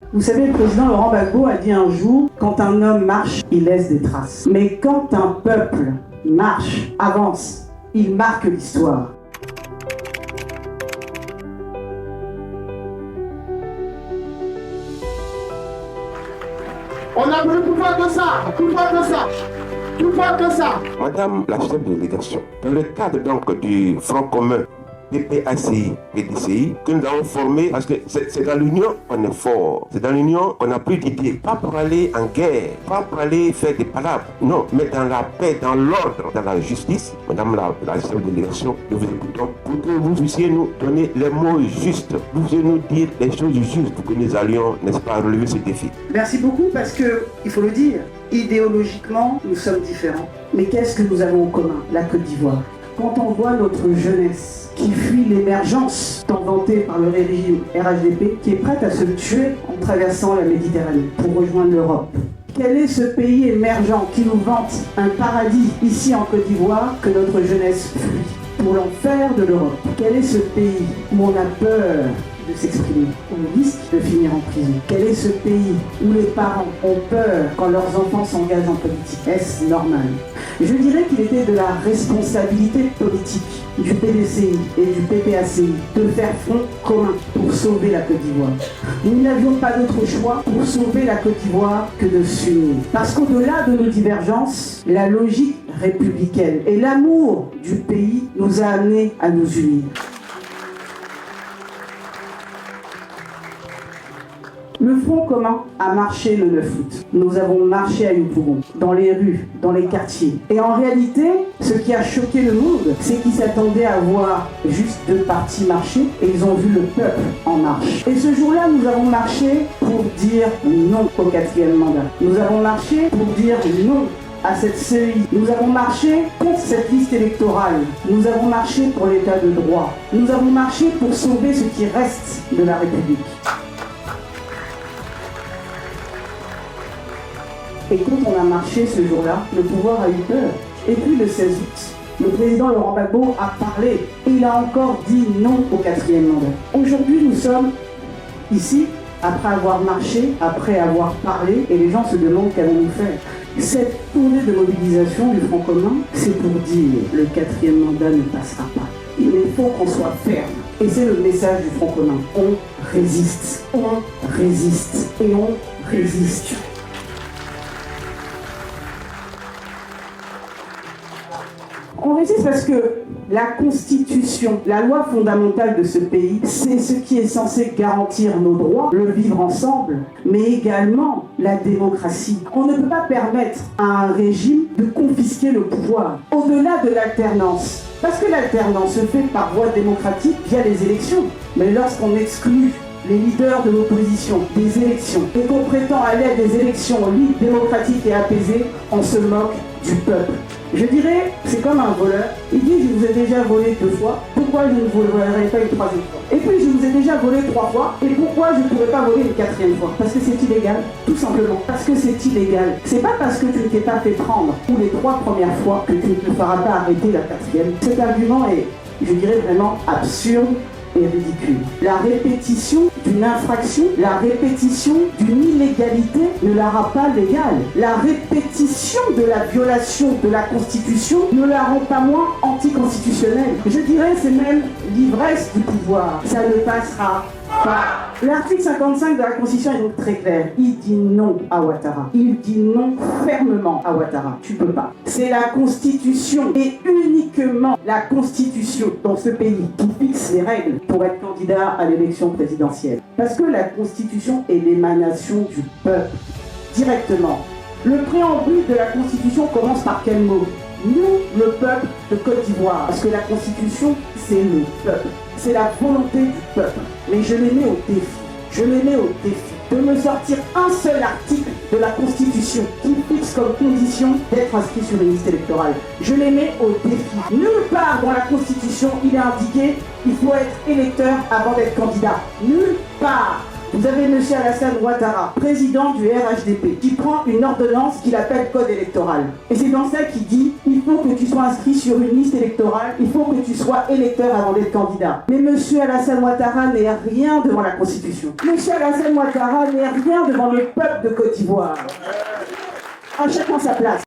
Vous savez, le président Laurent Gbagbo a dit un jour, quand un homme marche, il laisse des traces. Mais quand un peuple marche, avance, il marque l'histoire. On a voulu pouvoir que ça, pouvoir que ça. Madame la chef de délégation, dans le cadre donc du Front commun PPACI et DCI que nous avons formé, parce que c'est dans l'union qu'on est fort, c'est dans l'union qu'on a plus d'idées, pas pour aller en guerre, pas pour aller faire des palabres, non, mais dans la paix, dans l'ordre, dans la justice. Madame la chef de délégation, nous vous écoutons pour que vous puissiez nous donner les mots justes, vous puissiez nous dire les choses justes pour que nous allions, n'est-ce pas, relever ce défi. Merci beaucoup parce que, il faut le dire, idéologiquement, nous sommes différents. Mais qu'est-ce que nous avons en commun? La Côte d'Ivoire. Quand on voit notre jeunesse qui fuit l'émergence tant vantée par le régime RHDP, qui est prête à se tuer en traversant la Méditerranée pour rejoindre l'Europe. Quel est ce pays émergent qui nous vante un paradis ici en Côte d'Ivoire que notre jeunesse fuit pour l'enfer de l'Europe? Quel est ce pays où on a peur de s'exprimer, on risque de finir en prison? Quel est ce pays où les parents ont peur quand leurs enfants s'engagent en politique? Est-ce normal? Je dirais qu'il était de la responsabilité politique du PDCI et du PPACI de faire front commun pour sauver la Côte d'Ivoire. Nous n'avions pas d'autre choix pour sauver la Côte d'Ivoire que de s'unir. Parce qu'au-delà de nos divergences, la logique républicaine et l'amour du pays nous a amenés à nous unir. Le Front commun a marché le 9 août. Nous avons marché à Yopougon, dans les rues, dans les quartiers. Et en réalité, ce qui a choqué le monde, c'est qu'ils s'attendaient à voir juste deux partis marcher et ils ont vu le peuple en marche. Et ce jour-là, nous avons marché pour dire non au 4e mandat. Nous avons marché pour dire non à cette CEI. Nous avons marché contre cette liste électorale. Nous avons marché pour l'état de droit. Nous avons marché pour sauver ce qui reste de la République. Et quand on a marché ce jour-là, le pouvoir a eu peur. Et puis le 16 août, le président Laurent Gbagbo a parlé et il a encore dit non au 4e mandat. Aujourd'hui, nous sommes ici, après avoir marché, après avoir parlé, et les gens se demandent qu'allons-nous faire. Cette tournée de mobilisation du Front commun, c'est pour dire le 4e mandat ne passera pas. Il faut qu'on soit ferme. Et c'est le message du Front commun. On résiste et on résiste. On résiste parce que la Constitution, la loi fondamentale de ce pays, c'est ce qui est censé garantir nos droits, le vivre ensemble, mais également la démocratie. On ne peut pas permettre à un régime de confisquer le pouvoir, au-delà de l'alternance. Parce que l'alternance se fait par voie démocratique via les élections. Mais lorsqu'on exclut les leaders de l'opposition des élections et qu'on prétend à l'aide des élections libres, démocratiques et apaisées, on se moque du peuple. Je dirais, c'est comme un voleur. Il dit, je vous ai déjà volé 2 fois, pourquoi je ne vous volerai pas une 3e fois? Et puis, je vous ai déjà volé 3 fois, et pourquoi je ne pourrais pas voler une 4e fois? Parce que c'est illégal, tout simplement. Parce que c'est illégal. C'est pas parce que tu ne t'es pas fait prendre pour les 3 premières fois que tu ne te feras pas arrêter la 4e. Cet argument est, je dirais, vraiment absurde et ridicule. La répétition d'une infraction, la répétition d'une illégalité ne la rend pas légale. La répétition de la violation de la Constitution ne la rend pas moins anticonstitutionnelle. Je dirais c'est même l'ivresse du pouvoir. Ça ne passera pas. L'article 55 de la Constitution est donc très clair. Il dit non à Ouattara. Il dit non fermement à Ouattara. Tu peux pas. C'est la Constitution et uniquement la Constitution dans ce pays qui fixe les règles pour être candidat à l'élection présidentielle. Parce que la Constitution est l'émanation du peuple, directement. Le préambule de la Constitution commence par quel mot? Nous, le peuple de Côte d'Ivoire. Parce que la Constitution, c'est le peuple. C'est la volonté du peuple. Mais je les mets au défi. Je les mets au défi de me sortir un seul article de la Constitution qui fixe comme condition d'être inscrit sur une liste électorale. Je les mets au défi. Nulle part dans la Constitution, il est indiqué qu'il faut être électeur avant d'être candidat. Nulle part. Vous avez M. Alassane Ouattara, président du RHDP, qui prend une ordonnance qu'il appelle code électoral. Et c'est dans ça qu'il dit « il faut que tu sois inscrit sur une liste électorale, il faut que tu sois électeur avant d'être candidat ». Mais M. Alassane Ouattara n'est rien devant la Constitution. M. Alassane Ouattara n'est rien devant le peuple de Côte d'Ivoire. À chacun sa place.